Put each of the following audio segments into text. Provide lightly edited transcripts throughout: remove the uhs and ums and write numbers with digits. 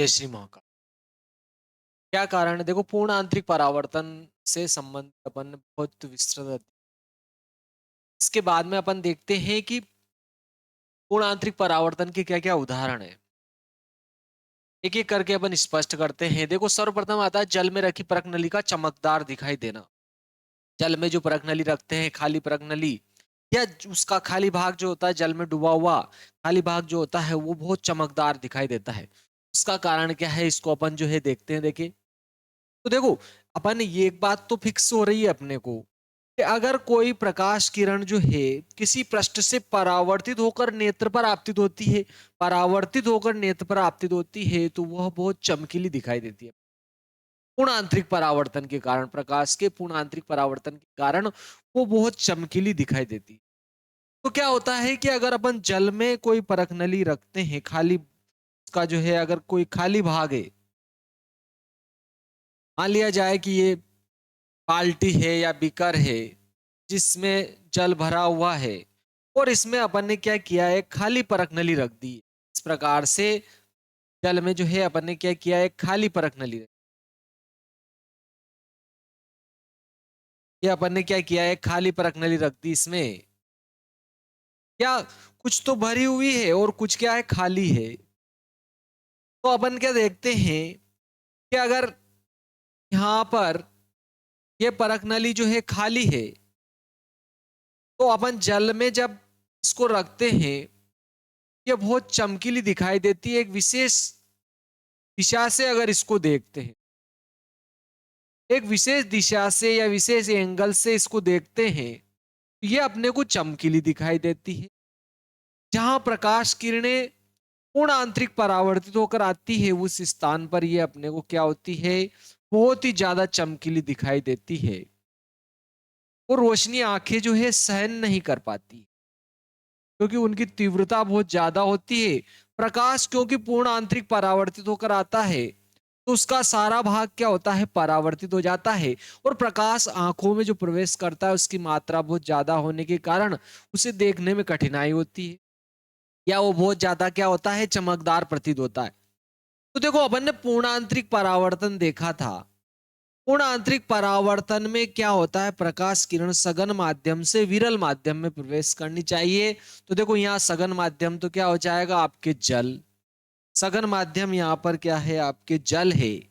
जय श्री महाकाल। क्या कारण है? देखो, पूर्ण आंतरिक परावर्तन से संबंधित अपन बहुत विस्तृत। इसके बाद में अपन देखते हैं कि पूर्ण आंतरिक परावर्तन के क्या-क्या उदाहरण है। एक-एक करके अपन स्पष्ट करते हैं। देखो, सर्वप्रथम आता है जल में रखी परख नली का चमकदार दिखाई देना। जल में जो परख नली रखते हैं, खाली परख नली या उसका खाली भाग जो होता है, जल में डूबा हुआ खाली भाग जो होता है, वो बहुत चमकदार दिखाई देता है। इसका कारण क्या है? इसको अपन जो है देखते हैं। देखिए, तो देखो, अपन ये एक बात तो फिक्स हो रही है अपने को कि अगर कोई प्रकाश किरण जो है किसी पृष्ठ से परावर्तित होकर नेत्र पर आपतित होती है, परावर्तित होकर नेत्र पर आपतित होती है, तो वह बहुत चमकीली दिखाई देती है। पूर्ण आंतरिक परावर्तन के कारण, प्रकाश के पूर्ण आंतरिक परावर्तन के कारण वो बहुत चमकीली दिखाई देती है। तो क्या होता है कि अगर अपन जल में कोई परख नली रखते हैं, खाली उसका जो है अगर कोई खाली भाग है, मान लिया जाए कि ये बाल्टी है या बीकर है जिसमें जल भरा हुआ है, और इसमें अपन ने क्या किया है, खाली परख नली रख दी। इस प्रकार से जल में जो है अपन ने क्या किया है, खाली परख नली ये अपन ने क्या किया है, खाली परख नली रख दी। इसमें क्या कुछ तो भरी हुई है और कुछ क्या है, खाली है। तो अपन क्या देखते हैं कि अगर यहाँ पर ये परख नली जो है खाली है, तो अपन जल में जब इसको रखते हैं, ये बहुत चमकीली दिखाई देती है। एक विशेष दिशा से अगर इसको देखते हैं, एक विशेष दिशा से या विशेष एंगल से इसको देखते हैं, तो ये अपने को चमकीली दिखाई देती है। जहां प्रकाश किरणें पूर्ण आंतरिक परावर्तित होकर आती है, उस स्थान पर ये अपने को क्या होती है, बहुत ही ज्यादा चमकीली दिखाई देती है। और रोशनी आंखें जो है सहन नहीं कर पाती, क्योंकि उनकी तीव्रता बहुत ज्यादा होती है। प्रकाश क्योंकि पूर्ण आंतरिक परावर्तित होकर आता है, तो उसका सारा भाग क्या होता है, परावर्तित हो जाता है। और प्रकाश आंखों में जो प्रवेश करता है, उसकी मात्रा बहुत ज्यादा होने के कारण उसे देखने में कठिनाई होती है, या वो बहुत ज्यादा क्या होता है, चमकदार प्रतीत होता है। तो देखो, अपन ने पूर्ण आंतरिक परावर्तन देखा था। पूर्ण आंतरिक परावर्तन में क्या होता है, प्रकाश किरण सघन माध्यम से विरल माध्यम में प्रवेश करनी चाहिए। तो देखो, यहाँ सघन माध्यम तो क्या हो जाएगा, आपके जल। सघन माध्यम यहाँ पर क्या है, आपके जल है।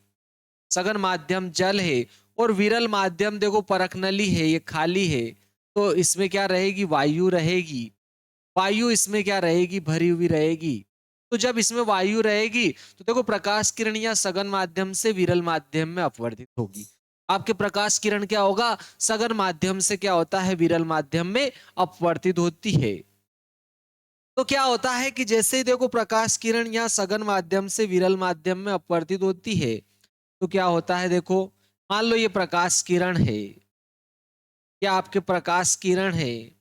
सघन माध्यम जल है। और विरल माध्यम देखो परख नली है, ये खाली है। तो इसमें क्या रहेगी, वायु रहेगी। वायु इसमें क्या रहेगी, भरी हुई रहेगी। तो जब इसमें वायु रहेगी, तो देखो प्रकाश किरण या सघन माध्यम से विरल माध्यम में अपवर्तित होगी। आपके प्रकाश किरण क्या होगा, सघन माध्यम से क्या होता है, विरल माध्यम में अपवर्तित होती है। तो क्या होता है कि जैसे ही देखो प्रकाश किरण या सघन माध्यम से विरल माध्यम में अपवर्तित होती है, तो क्या होता है, देखो मान लो ये प्रकाश किरण है, या आपके प्रकाश किरण है।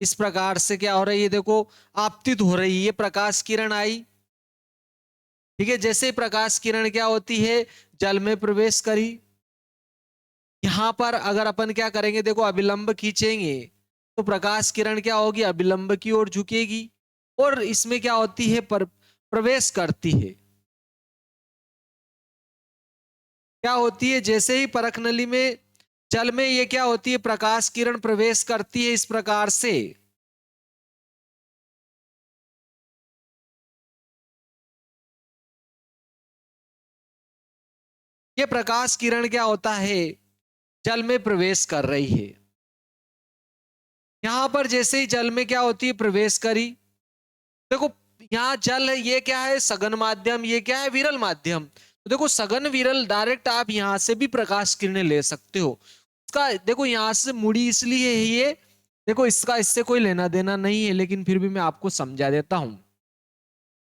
इस प्रकार से क्या हो रही है, देखो आपतित हो रही है, ये प्रकाश किरण आई। ठीक है, जैसे ही प्रकाश किरण क्या होती है, जल में प्रवेश करी। यहां पर अगर अपन क्या करेंगे, देखो अभिलंब खींचेंगे, तो प्रकाश किरण क्या होगी, अभिलंब की ओर झुकेगी। और इसमें क्या होती है, प्रवेश करती है। क्या होती है, जैसे ही परख नली में जल में ये क्या होती है, प्रकाश किरण प्रवेश करती है। इस प्रकार से ये प्रकाश किरण क्या होता है, जल में प्रवेश कर रही है। यहां पर जैसे ही जल में क्या होती है, प्रवेश करी। देखो, यहाँ जल है, ये क्या है, सघन माध्यम, ये क्या है, विरल माध्यम। तो देखो सघन विरल डायरेक्ट आप यहां से भी प्रकाश किरणें ले सकते हो। इसका देखो यहां से मुड़ी इसलिए है ये, देखो इसका इससे कोई लेना देना नहीं है, लेकिन फिर भी मैं आपको समझा देता हूं।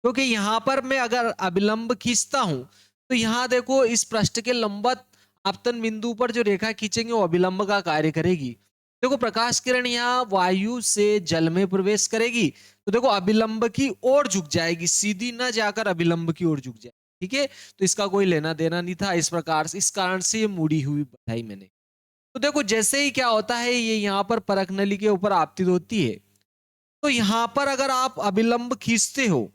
क्योंकि यहां पर मैं अगर अभिलंब खींचता हूं, तो यहां देखो इस पृष्ठ के लंबवत आपतन बिंदु पर जो रेखा खींचेंगे, वो अभिलंब का कार्य करेगी। देखो प्रकाश किरण यहाँ वायु से जल में प्रवेश करेगी, तो देखो अभिलंब की ओर झुक जाएगी, सीधी ना जाकर अभिलंब की ओर झुक जाए। ठीक है, तो इसका कोई लेना देना नहीं था। इस प्रकार से, इस कारण से ये मुड़ी हुई बताई मैंने। तो देखो जैसे ही क्या होता है, ये यहाँ पर परख नली के ऊपर आपतित होती है, तो यहां पर अगर आप अभिलंब खींचते हो,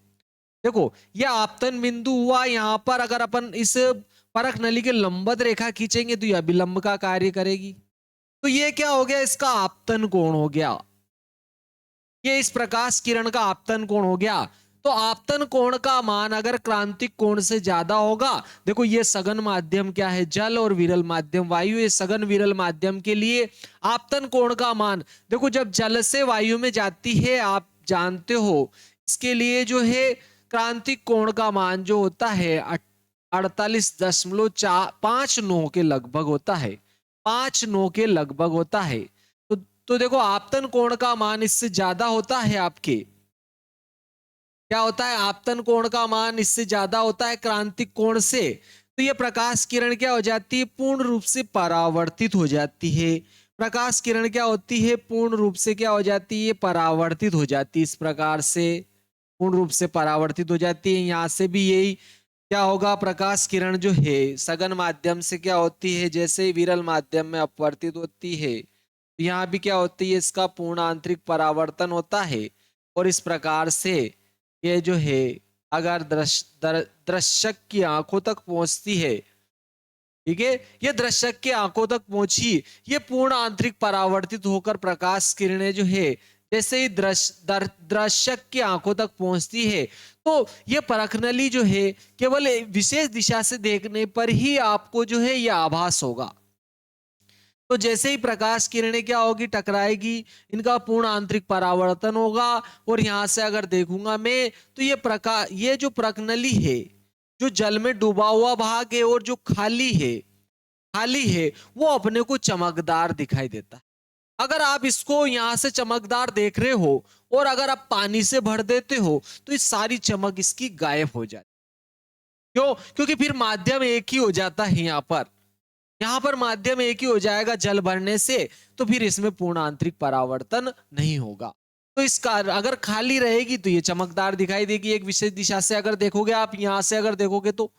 देखो ये आपतन बिंदु हुआ, यहाँ पर अगर अपन इस परख नली के लंबवत रेखा खींचेंगे तो यह अभिलंब का कार्य करेगी। तो ये क्या हो गया, इसका आपतन कोण हो गया। ये इस प्रकाश किरण का आपतन कोण हो गया। तो आपतन कोण का मान अगर क्रांतिक कोण से ज्यादा होगा, देखो ये सघन माध्यम क्या है, जल और विरल माध्यम वायु, ये सघन विरल माध्यम के लिए आपतन कोण का मान, देखो जब जल से वायु में जाती है, आप जानते हो इसके लिए जो है क्रांतिक कोण का मान जो होता है 48.59 के लगभग होता है, 5.9 के लगभग होता है। तो देखो आपतन कोण का मान इससे ज्यादा होता है आपके, क्या होता है, आपतन कोण का मान इससे ज्यादा होता है क्रांतिक कोण से। तो ये प्रकाश किरण क्या हो जाती है, पूर्ण रूप से परावर्तित हो जाती है। प्रकाश किरण क्या होती है, पूर्ण रूप से क्या हो जाती है, परावर्तित हो जाती है। इस प्रकार से पूर्ण रूप से परावर्तित हो जाती है। यहां से भी यही क्या होगा, प्रकाश किरण जो है सघन माध्यम से क्या होती है, जैसे विरल माध्यम में अपवर्तित होती है, यहाँ भी क्या होती है, इसका पूर्ण आंतरिक परावर्तन होता है। और इस प्रकार से ये जो है अगर दर्शक की आंखों तक पहुंचती है, ठीक है, ये दर्शक की आंखों तक पहुंची, ये पूर्ण आंतरिक परावर्तित होकर प्रकाश किरणें जो है जैसे ही दर्शक की आंखों तक पहुंचती है, तो ये परखनली जो है केवल विशेष दिशा से देखने पर ही आपको जो है यह आभास होगा। तो जैसे ही प्रकाश किरणें क्या होगी, टकराएगी, इनका पूर्ण आंतरिक परावर्तन होगा। और यहां से अगर देखूंगा मैं तो ये जो प्रकनली है, जो जल में डूबा हुआ भाग है और जो खाली है वो अपने को चमकदार दिखाई देता है। अगर आप इसको यहां से चमकदार देख रहे हो और अगर आप पानी से भर देते हो तो इस सारी चमक इसकी गायब हो जाती। क्यों? क्योंकि फिर माध्यम एक ही हो जाता है। यहां पर माध्यम एक ही हो जाएगा जल भरने से, तो फिर इसमें पूर्ण आंतरिक परावर्तन नहीं होगा। तो इस कारण अगर खाली रहेगी तो ये चमकदार दिखाई देगी, एक विशेष दिशा से अगर देखोगे आप, यहां से अगर देखोगे तो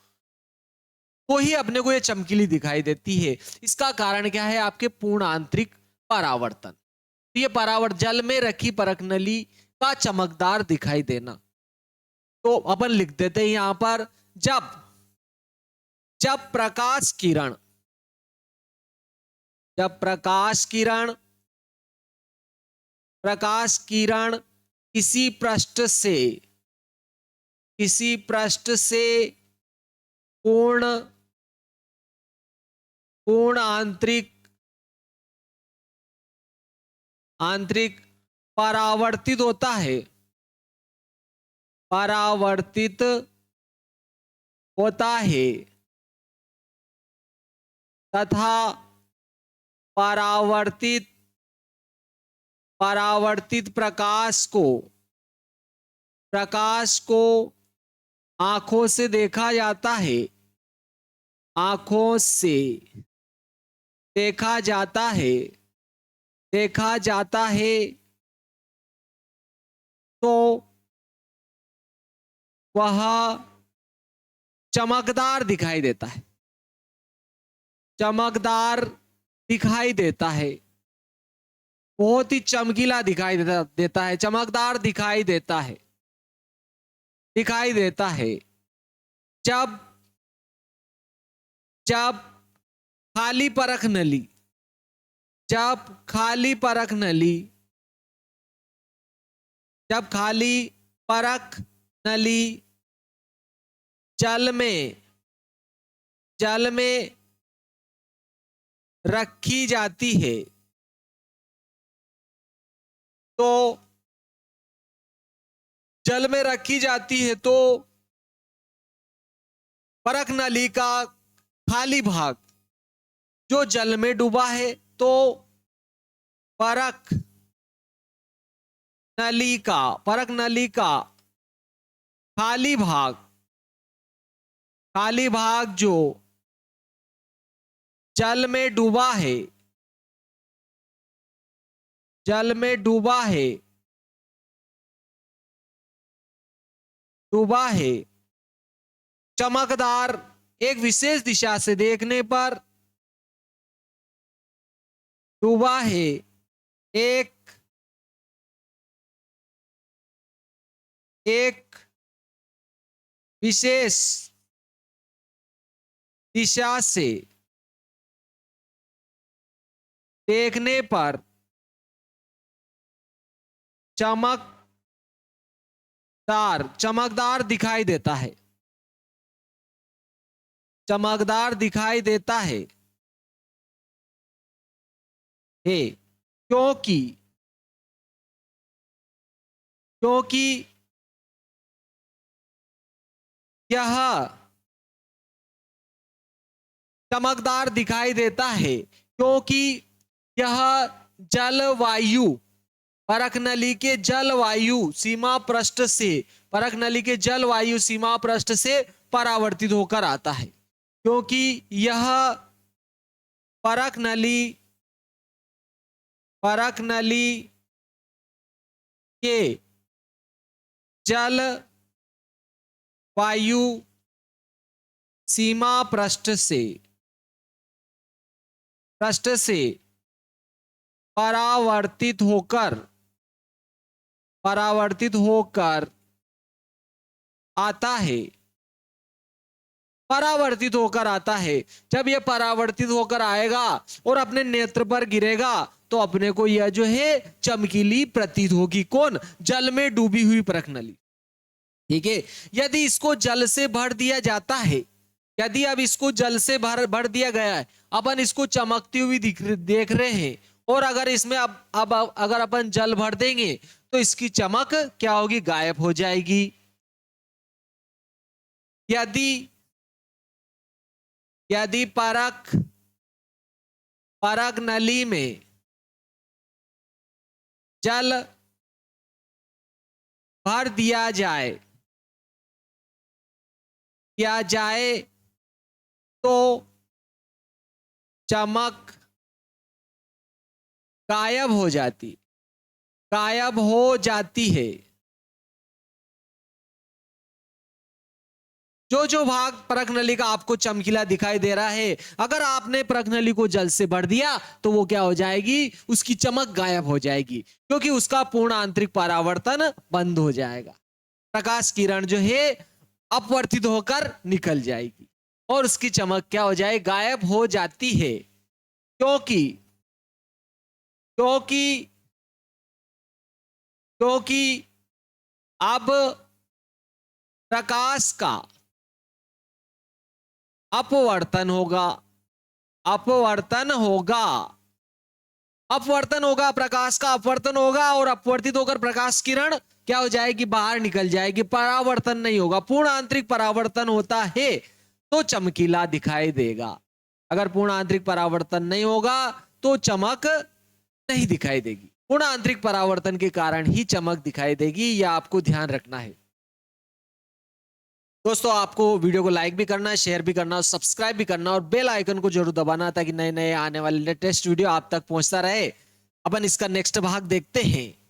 ही अपने को ये चमकीली दिखाई देती है। इसका कारण क्या है, आपके पूर्ण आंतरिक परावर्तन। तो ये परावर्तन जल में रखी परख नली का चमकदार दिखाई देना। तो अपन लिख देते हैं यहां पर, जब जब प्रकाश किरण जब प्रकाश किरण किसी पृष्ठ से पूर्ण पूर्ण आंतरिक परावर्तित होता है, परावर्तित होता है तथा परावर्तित परावर्तित प्रकाश को आंखों से देखा जाता है, आंखों से देखा जाता है देखा जाता है तो वह चमकदार दिखाई देता है, चमकदार दिखाई देता है, बहुत ही चमकीला दिखाई देता है, चमकदार दिखाई देता है। जब जब खाली परख नली जब खाली परख नली जब खाली परख नली जल में रखी जाती है तो जल में रखी जाती है तो परख नली का खाली भाग जो जल में डूबा है, तो परख परख नली का खाली भाग जो जल में डूबा है, चमकदार, एक विशेष दिशा से देखने पर डूबा है, एक एक विशेष दिशा से देखने पर चमकदार दिखाई देता है। चमकदार दिखाई देता है क्योंकि यह चमकदार दिखाई देता है क्योंकि यह जलवायु परखनली के जलवायु सीमा पृष्ठ से परावर्तित होकर आता है। क्योंकि यह परखनली के जलवायु सीमा पृष्ठ से परावर्तित होकर आता है। जब यह परावर्तित होकर आएगा और अपने नेत्र पर गिरेगा तो अपने को यह जो है चमकीली प्रतीत होगी। कौन? जल में डूबी हुई परखनली। ठीक है। यदि इसको जल से भर दिया जाता है, यदि अब इसको जल से भर दिया गया है, अपन इसको चमकती हुई देख रहे हैं, और अगर इसमें अब अगर अपन जल भर देंगे तो इसकी चमक क्या होगी? गायब हो जाएगी। यदि परखनली में जल भर दिया जाए तो चमक गायब हो जाती है। जो भाग परखनली का आपको चमकीला दिखाई दे रहा है, अगर आपने परखनली को जल से भर दिया तो वो क्या हो जाएगी? उसकी चमक गायब हो जाएगी, क्योंकि उसका पूर्ण आंतरिक परावर्तन बंद हो जाएगा। प्रकाश किरण जो है अपवर्तित होकर निकल जाएगी और उसकी चमक क्या हो जाए? गायब हो जाती है। क्योंकि अब प्रकाश का अपवर्तन होगा, प्रकाश का अपवर्तन होगा, और अपवर्तित होकर प्रकाश किरण क्या हो जाएगी? बाहर निकल जाएगी। परावर्तन नहीं होगा। पूर्ण आंतरिक परावर्तन होता है तो चमकीला दिखाई देगा। अगर पूर्ण आंतरिक परावर्तन नहीं होगा तो चमक नहीं दिखाई देगी। पूर्ण आंतरिक परावर्तन के कारण ही चमक दिखाई देगी, यह आपको ध्यान रखना है। दोस्तों, आपको वीडियो को लाइक भी करना है, शेयर भी करना, सब्सक्राइब भी करना और बेल आइकन को जरूर दबाना, ताकि नए नए आने वाले लेटेस्ट वीडियो आप तक पहुंचता रहे। अपन इसका नेक्स्ट भाग देखते हैं।